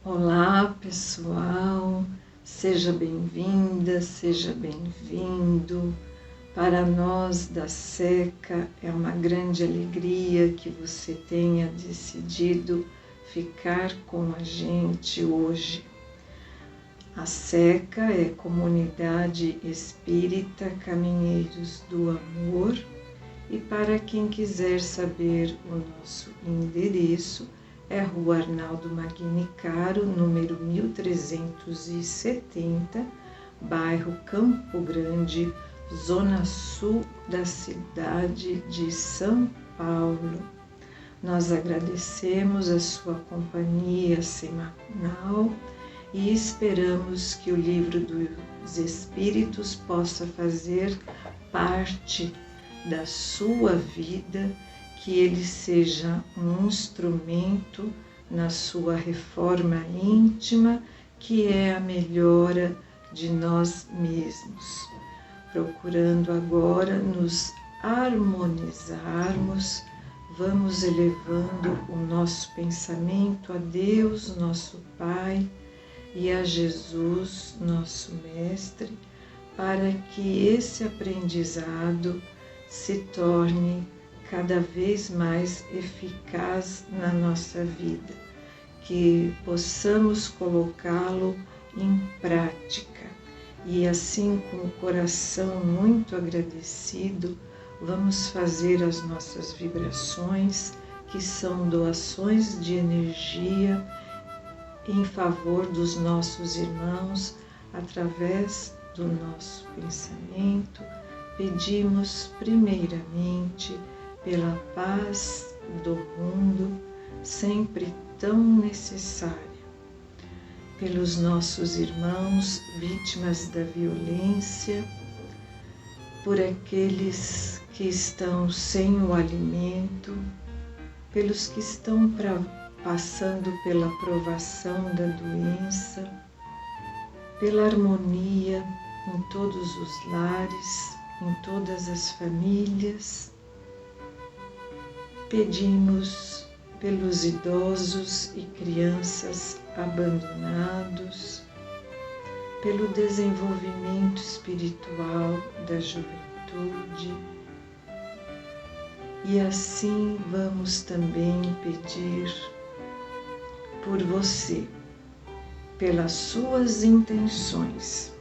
Olá pessoal, seja bem-vinda, seja bem-vindo. Para nós da SECA é uma grande alegria que você tenha decidido ficar com a gente hoje. A SECA é Comunidade Espírita Caminheiros do Amor e para quem quiser saber o nosso endereço, é Rua Arnaldo Magni Caro, número 1370, bairro Campo Grande, zona sul da cidade de São Paulo. Nós agradecemos a sua companhia semanal e esperamos que o Livro dos Espíritos possa fazer parte da sua vida, que ele seja um instrumento na sua reforma íntima, que é a melhora de nós mesmos, procurando agora nos harmonizarmos. Vamos elevando o nosso pensamento a Deus, nosso Pai, e a Jesus, nosso Mestre, para que esse aprendizado se torne cada vez mais eficaz na nossa vida, que possamos colocá-lo em prática. E assim, com o coração muito agradecido, vamos fazer as nossas vibrações, que são doações de energia em favor dos nossos irmãos, através do nosso pensamento. Pedimos primeiramente pela paz do mundo, sempre tão necessária, pelos nossos irmãos vítimas da violência, por aqueles que estão sem o alimento, pelos que estão passando pela provação da doença, pela harmonia em todos os lares, em todas as famílias. Pedimos pelos idosos e crianças abandonados, pelo desenvolvimento espiritual da juventude. E assim vamos também pedir por você, pelas suas intenções.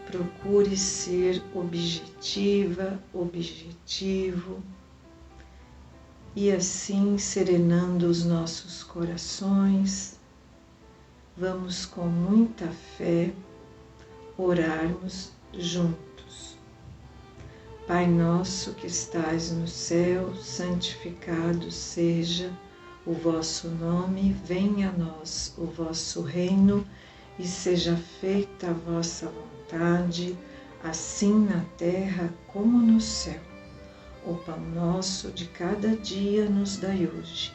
Procure ser objetiva, objetivo, e assim, serenando os nossos corações, vamos com muita fé orarmos juntos. Pai nosso que estais no céu, santificado seja o vosso nome, venha a nós o vosso reino e seja feita a vossa vontade, assim na terra como no céu. O pão nosso de cada dia nos dai hoje,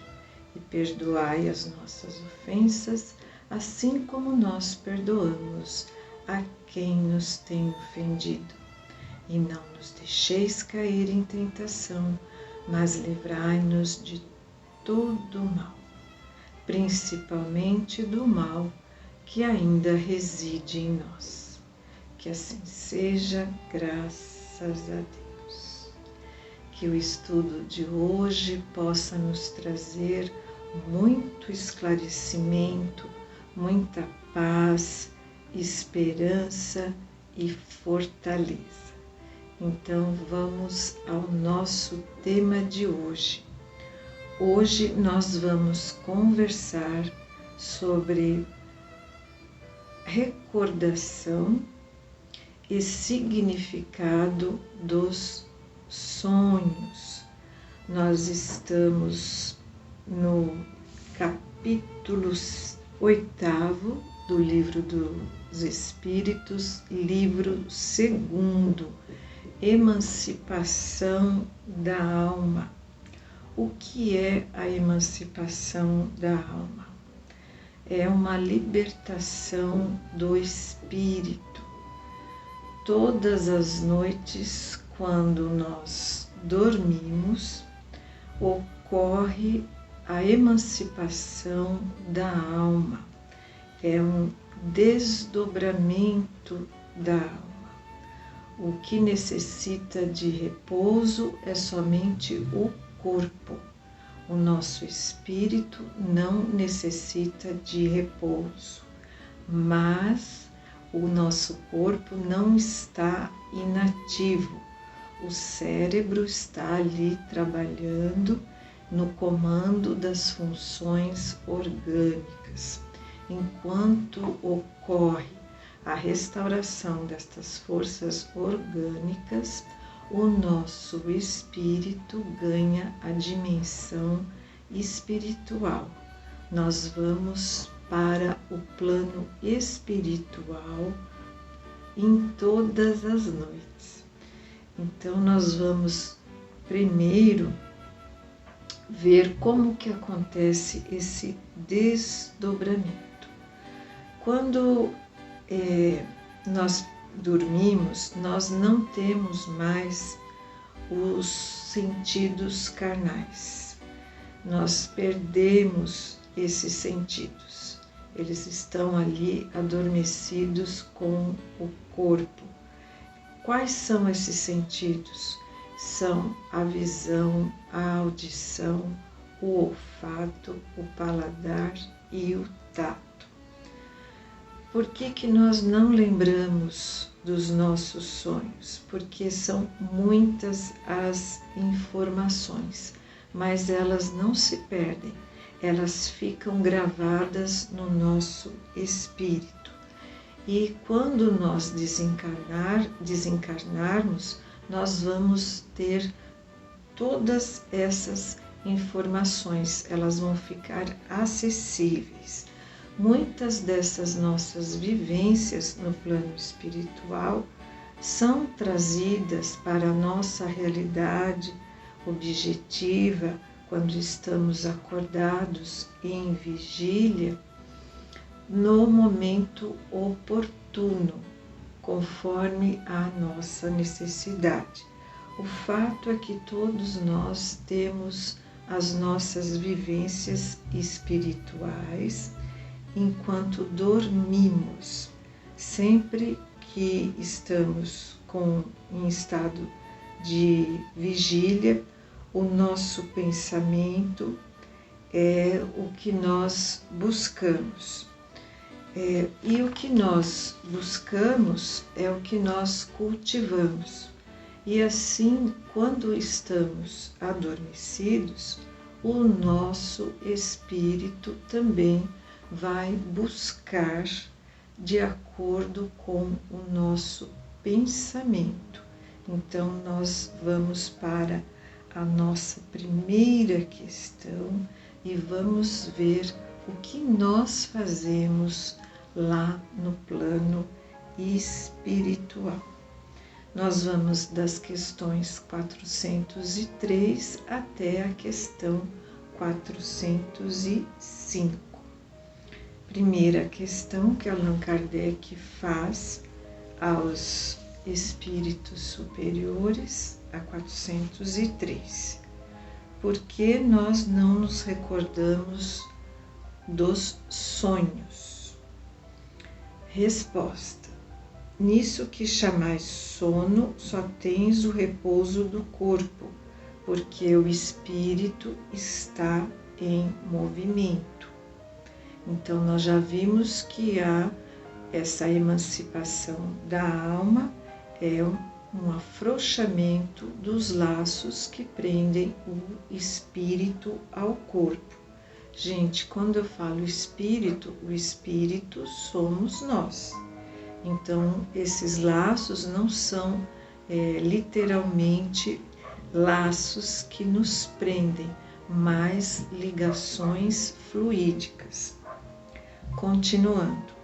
e perdoai as nossas ofensas, assim como nós perdoamos a quem nos tem ofendido. E não nos deixeis cair em tentação, mas livrai-nos de todo o mal, principalmente do mal que ainda reside em nós. Que assim seja, graças a Deus. Que o estudo de hoje possa nos trazer muito esclarecimento, muita paz, esperança e fortaleza. Então vamos ao nosso tema de hoje. Hoje nós vamos conversar sobre recordação e significado dos sonhos. Nós estamos no capítulo 8º do Livro dos Espíritos, livro 2º, Emancipação da Alma. O que é a emancipação da alma? É uma libertação do espírito. Todas as noites, quando nós dormimos, ocorre a emancipação da alma. é um desdobramento da alma. O que necessita de repouso é somente o corpo. O nosso espírito não necessita de repouso, mas o nosso corpo não está inativo. O cérebro está ali trabalhando no comando das funções orgânicas. Enquanto ocorre a restauração destas forças orgânicas, o nosso espírito ganha a dimensão espiritual. Nós vamos para o plano espiritual em todas as noites. Então nós vamos primeiro ver como que acontece esse desdobramento. Quando nós dormimos, nós não temos mais os sentidos carnais. Nós perdemos esses sentidos. Eles estão ali adormecidos com o corpo. Quais são esses sentidos? São a visão, a audição, o olfato, o paladar e o tato. Por que nós não lembramos dos nossos sonhos? Porque são muitas as informações, mas elas não se perdem, elas ficam gravadas no nosso espírito. E quando nós desencarnarmos, nós vamos ter todas essas informações, elas vão ficar acessíveis. Muitas dessas nossas vivências no plano espiritual são trazidas para a nossa realidade objetiva quando estamos acordados em vigília no momento oportuno, conforme a nossa necessidade. O fato é que todos nós temos as nossas vivências espirituais enquanto dormimos. Sempre que estamos em estado de vigília, o nosso pensamento é o que nós buscamos. E o que nós buscamos é o que nós cultivamos. E assim, quando estamos adormecidos, o nosso espírito também vai buscar de acordo com o nosso pensamento. Então, nós vamos para a nossa primeira questão e vamos ver o que nós fazemos lá no plano espiritual. Nós vamos das questões 403 até a questão 405. Primeira questão que Allan Kardec faz aos espíritos superiores, a 403. Por que nós não nos recordamos dos sonhos? Resposta: nisso que chamais sono, só tens o repouso do corpo, porque o espírito está em movimento. Então, nós já vimos que há essa emancipação da alma, é um afrouxamento dos laços que prendem o espírito ao corpo. Gente, quando eu falo espírito, o espírito somos nós. Então, esses laços não são literalmente laços que nos prendem, mas ligações fluídicas. Continuando,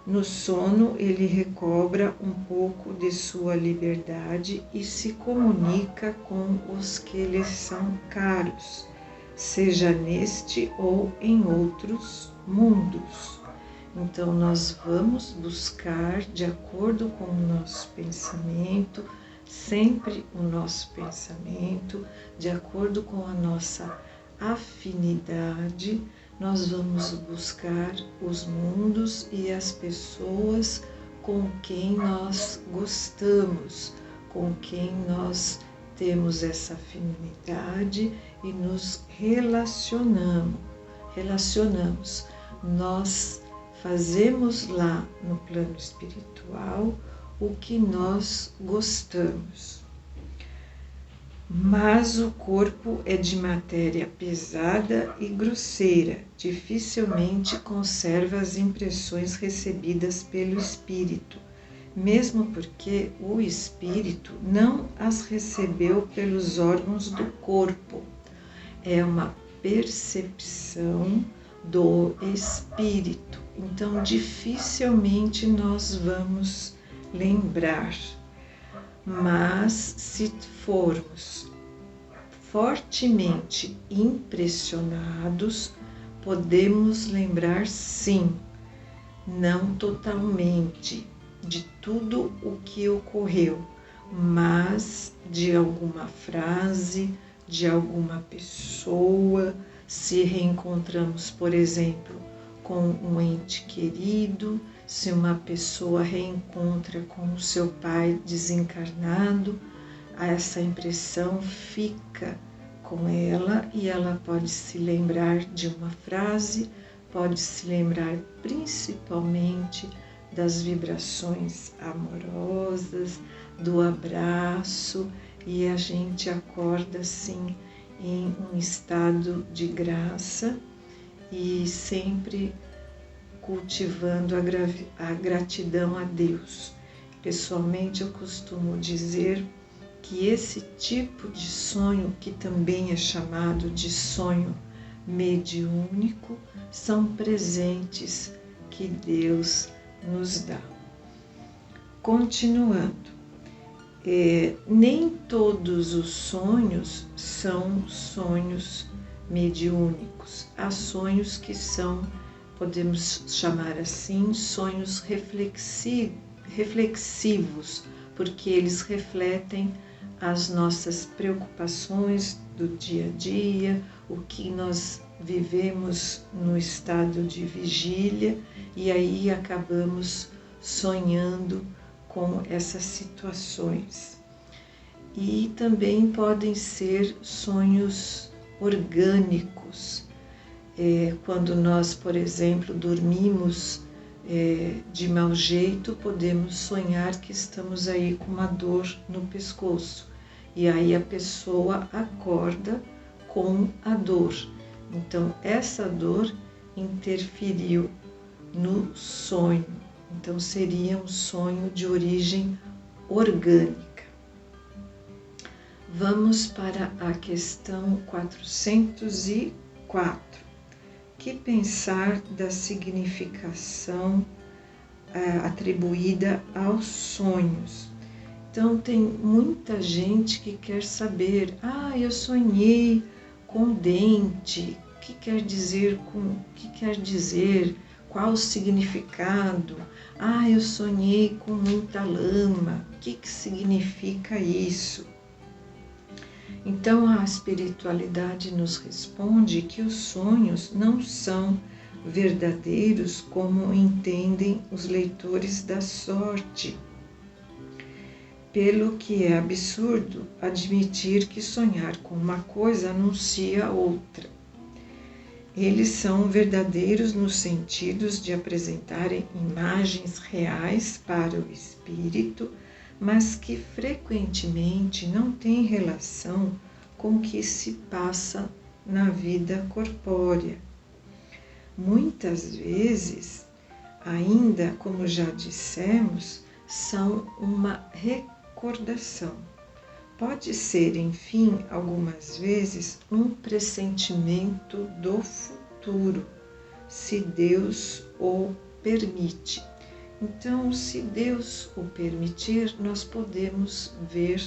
no sono ele recobra um pouco de sua liberdade e se comunica com os que lhe são caros, seja neste ou em outros mundos. Então nós vamos buscar, de acordo com o nosso pensamento, sempre o nosso pensamento, de acordo com a nossa afinidade, nós vamos buscar os mundos e as pessoas com quem nós gostamos, com quem nós temos essa afinidade e nos relacionamos. Nós fazemos lá no plano espiritual o que nós gostamos. Mas o corpo é de matéria pesada e grosseira, dificilmente conserva as impressões recebidas pelo espírito, mesmo porque o espírito não as recebeu pelos órgãos do corpo. É uma percepção do espírito, então dificilmente nós vamos lembrar. Mas se formos fortemente impressionados, podemos lembrar sim, não totalmente de tudo o que ocorreu, mas de alguma frase, de alguma pessoa. Se reencontramos, por exemplo, com um ente querido, se uma pessoa reencontra com o seu pai desencarnado, essa impressão fica com ela e ela pode se lembrar de uma frase, pode se lembrar principalmente das vibrações amorosas, do abraço, e a gente acorda assim em um estado de graça e sempre cultivando a gratidão a Deus. Pessoalmente, eu costumo dizer que esse tipo de sonho, que também é chamado de sonho mediúnico, são presentes que Deus nos dá. Continuando, nem todos os sonhos são sonhos mediúnicos. Há sonhos que são, podemos chamar assim, sonhos reflexivos, porque eles refletem as nossas preocupações do dia a dia, o que nós vivemos no estado de vigília, e aí acabamos sonhando com essas situações. E também podem ser sonhos orgânicos, quando nós, por exemplo, dormimos de mau jeito, podemos sonhar que estamos aí com uma dor no pescoço, e aí a pessoa acorda com a dor. Então, essa dor interferiu no sonho. Então, seria um sonho de origem orgânica. Vamos para a questão 404. Que pensar da significação atribuída aos sonhos? Então, tem muita gente que quer saber, eu sonhei com dente, o que quer dizer, qual o significado? Eu sonhei com muita lama, o que significa isso? Então, a espiritualidade nos responde que os sonhos não são verdadeiros como entendem os leitores da sorte, pelo que é absurdo admitir que sonhar com uma coisa anuncia outra. Eles são verdadeiros nos sentidos de apresentarem imagens reais para o espírito, mas que frequentemente não têm relação com o que se passa na vida corpórea. Muitas vezes, ainda como já dissemos, são uma recordação. Pode ser, enfim, algumas vezes, um pressentimento do futuro, se Deus o permite. Então, se Deus o permitir, nós podemos ver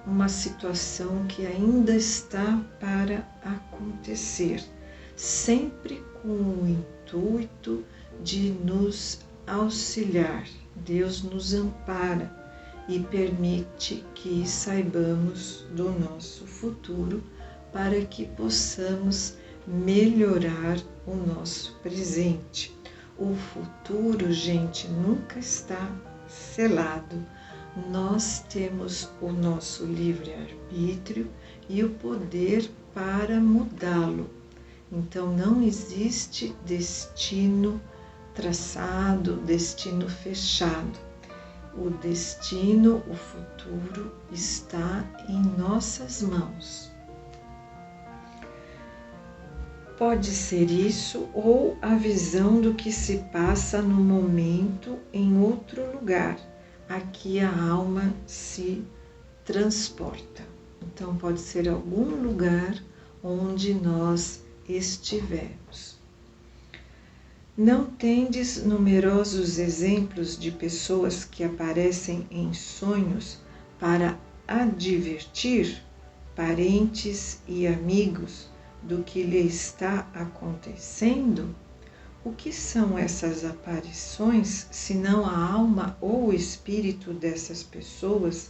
uma situação que ainda está para acontecer, sempre com o intuito de nos auxiliar. Deus nos ampara e permite que saibamos do nosso futuro para que possamos melhorar o nosso presente. O futuro, gente, nunca está selado. Nós temos o nosso livre-arbítrio e o poder para mudá-lo. Então, não existe destino traçado, destino fechado. O destino, o futuro está em nossas mãos. Pode ser isso ou a visão do que se passa no momento em outro lugar. Aqui a alma se transporta. Então, pode ser algum lugar onde nós estivermos. Não tendes numerosos exemplos de pessoas que aparecem em sonhos para advertir parentes e amigos do que lhe está acontecendo? O que são essas aparições, senão a alma ou o espírito dessas pessoas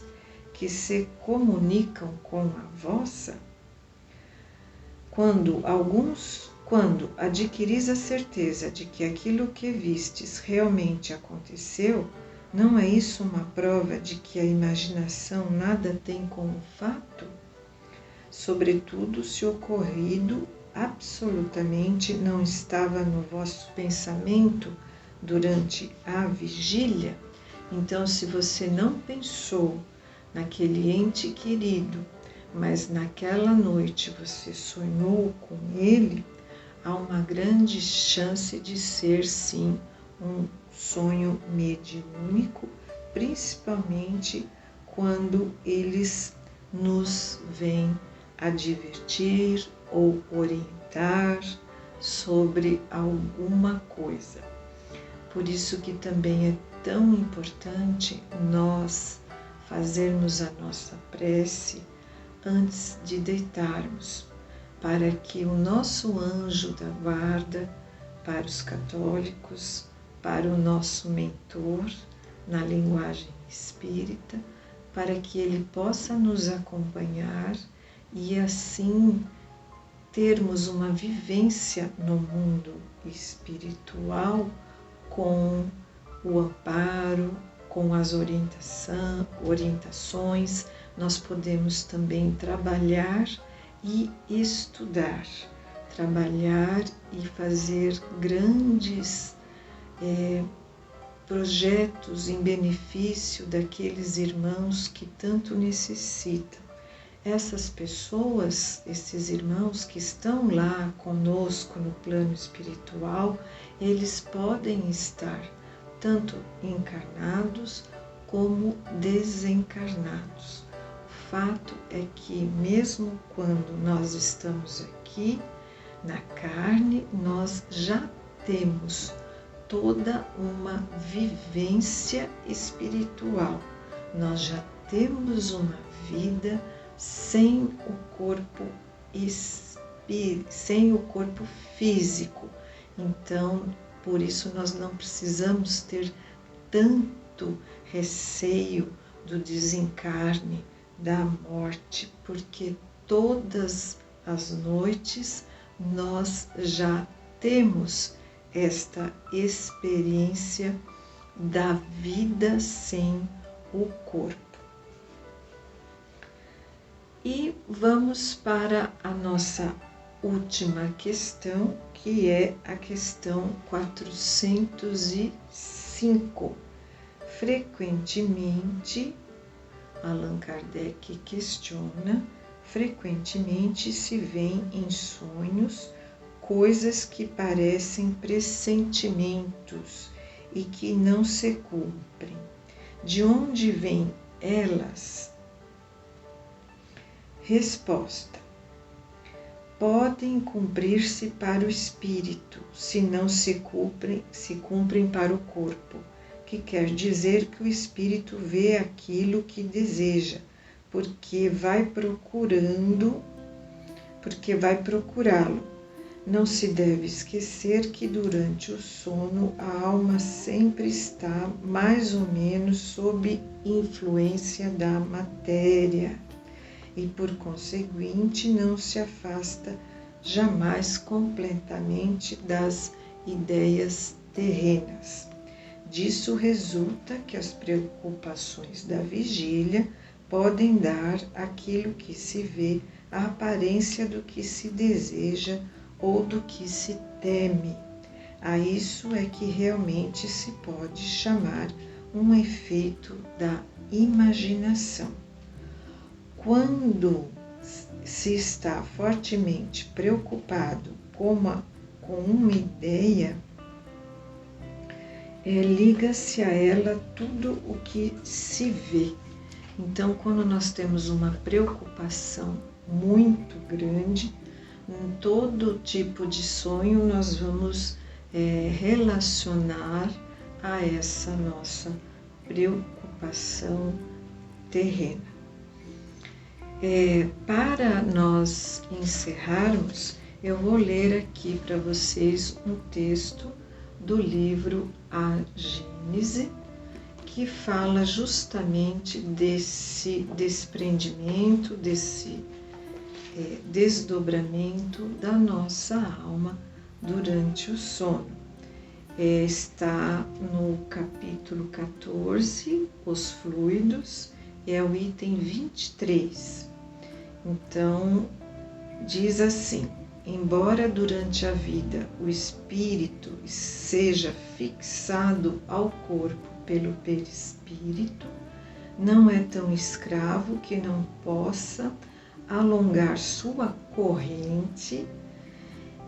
que se comunicam com a vossa? Quando adquiris a certeza de que aquilo que vistes realmente aconteceu, não é isso uma prova de que a imaginação nada tem com o fato? Sobretudo se ocorrido absolutamente não estava no vosso pensamento durante a vigília. Então, se você não pensou naquele ente querido, mas naquela noite você sonhou com ele, há uma grande chance de ser, sim, um sonho mediúnico, principalmente quando eles nos vêm advertir ou orientar sobre alguma coisa. Por isso que também é tão importante nós fazermos a nossa prece antes de deitarmos, para que o nosso anjo da guarda, para os católicos, para o nosso mentor na linguagem espírita, para que ele possa nos acompanhar e assim termos uma vivência no mundo espiritual com o amparo, com as orientações. Nós podemos também trabalhar e estudar, trabalhar e fazer grandes projetos em benefício daqueles irmãos que tanto necessitam. Essas pessoas, esses irmãos que estão lá conosco no plano espiritual, eles podem estar tanto encarnados como desencarnados. O fato é que mesmo quando nós estamos aqui na carne, nós já temos toda uma vivência espiritual. Nós já temos uma vida sem o corpo físico. Então, por isso nós não precisamos ter tanto receio do desencarne, da morte, porque todas as noites nós já temos esta experiência da vida sem o corpo. E vamos para a nossa última questão, que é a questão 405. Frequentemente, Allan Kardec questiona, frequentemente se vêem em sonhos coisas que parecem pressentimentos e que não se cumprem. De onde vêm elas? Resposta: podem cumprir-se para o espírito, se não se cumprem para o corpo, que quer dizer que o espírito vê aquilo que deseja, porque vai procurá-lo. Não se deve esquecer que durante o sono a alma sempre está mais ou menos sob influência da matéria e, por conseguinte, não se afasta jamais completamente das ideias terrenas. Disso resulta que as preocupações da vigília podem dar àquilo que se vê a aparência do que se deseja ou do que se teme. A isso é que realmente se pode chamar um efeito da imaginação. Quando se está fortemente preocupado com uma ideia, liga-se a ela tudo o que se vê. Então, quando nós temos uma preocupação muito grande, em todo tipo de sonho nós vamos relacionar a essa nossa preocupação terrena. Para nós encerrarmos, eu vou ler aqui para vocês um texto do livro A Gênese, que fala justamente desse desprendimento, desse desdobramento da nossa alma durante o sono. Está no capítulo 14, os fluidos, é o item 23. Então, diz assim: embora durante a vida o espírito seja fixado ao corpo pelo perispírito, não é tão escravo que não possa alongar sua corrente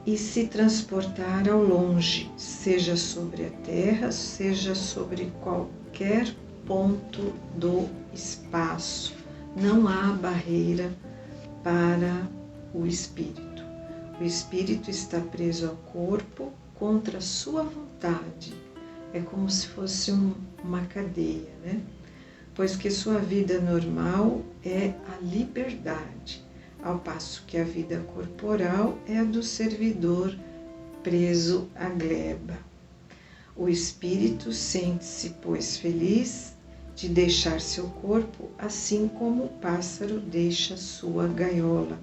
e se transportar ao longe, seja sobre a terra, seja sobre qualquer ponto do espaço. Não há barreira para o espírito. O espírito está preso ao corpo contra sua vontade. É como se fosse uma cadeia, né? Pois que sua vida normal é a liberdade, ao passo que a vida corporal é a do servidor preso à gleba. O espírito sente-se, pois, feliz de deixar seu corpo, assim como o pássaro deixa sua gaiola.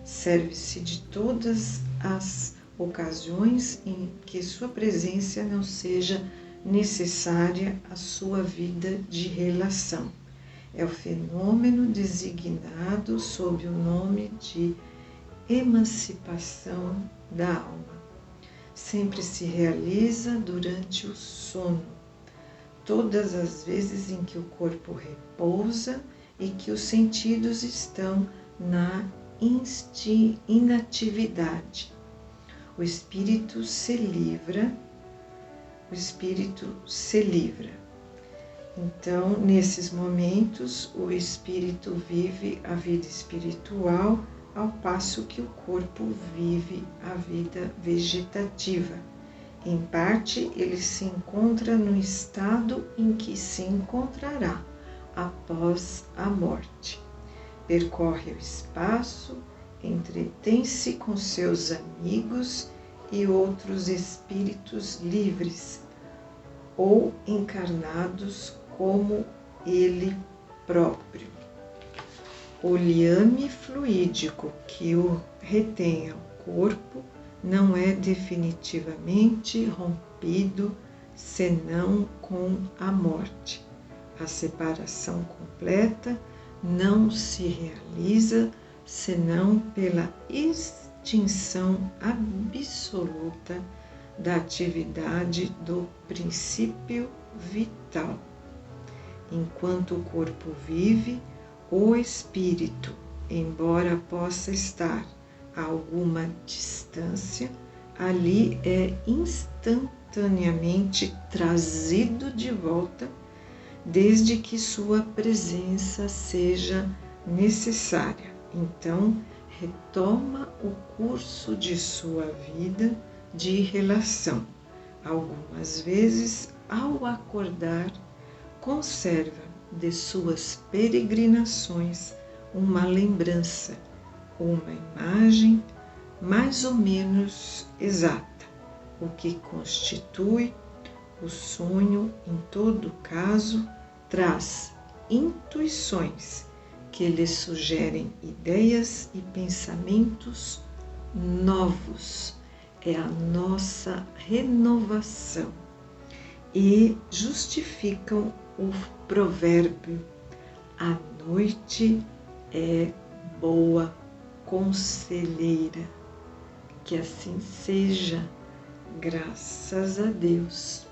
Serve-se de todas as ocasiões em que sua presença não seja necessária à sua vida de relação. É o fenômeno designado sob o nome de emancipação da alma. Sempre se realiza durante o sono, todas as vezes em que o corpo repousa e que os sentidos estão na inatividade. O espírito se livra. Então, nesses momentos, o espírito vive a vida espiritual, ao passo que o corpo vive a vida vegetativa. Em parte, ele se encontra no estado em que se encontrará após a morte. Percorre o espaço, entretém-se com seus amigos e outros espíritos livres ou encarnados como ele próprio. O liame fluídico que o retém ao corpo não é definitivamente rompido senão com a morte. A separação completa não se realiza senão pela extinção absoluta da atividade do princípio vital. Enquanto o corpo vive, o espírito, embora possa estar a alguma distância, ali é instantaneamente trazido de volta, desde que sua presença seja necessária. Então, retoma o curso de sua vida de relação. Algumas vezes, ao acordar, conserva de suas peregrinações uma lembrança, uma imagem mais ou menos exata, o que constitui o sonho. Em todo caso, traz intuições que lhe sugerem ideias e pensamentos novos, é a nossa renovação. E justificam o provérbio: a noite é boa conselheira. Que assim seja, graças a Deus.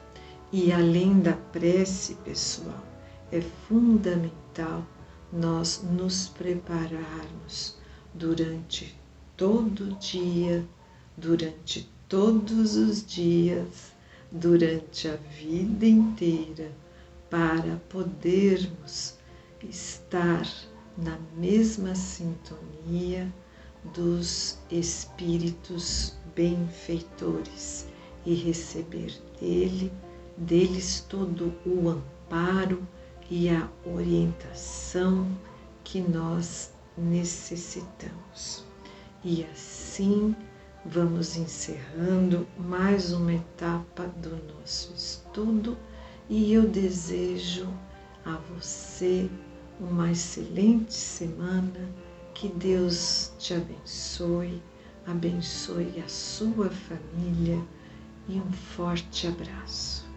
E além da prece, pessoal, é fundamental nós nos prepararmos durante todo o dia, durante todos os dias, durante a vida inteira, para podermos estar na mesma sintonia dos espíritos benfeitores e receber deles todo o amparo e a orientação que nós necessitamos. E assim vamos encerrando mais uma etapa do nosso estudo e eu desejo a você uma excelente semana, que Deus te abençoe, abençoe a sua família e um forte abraço.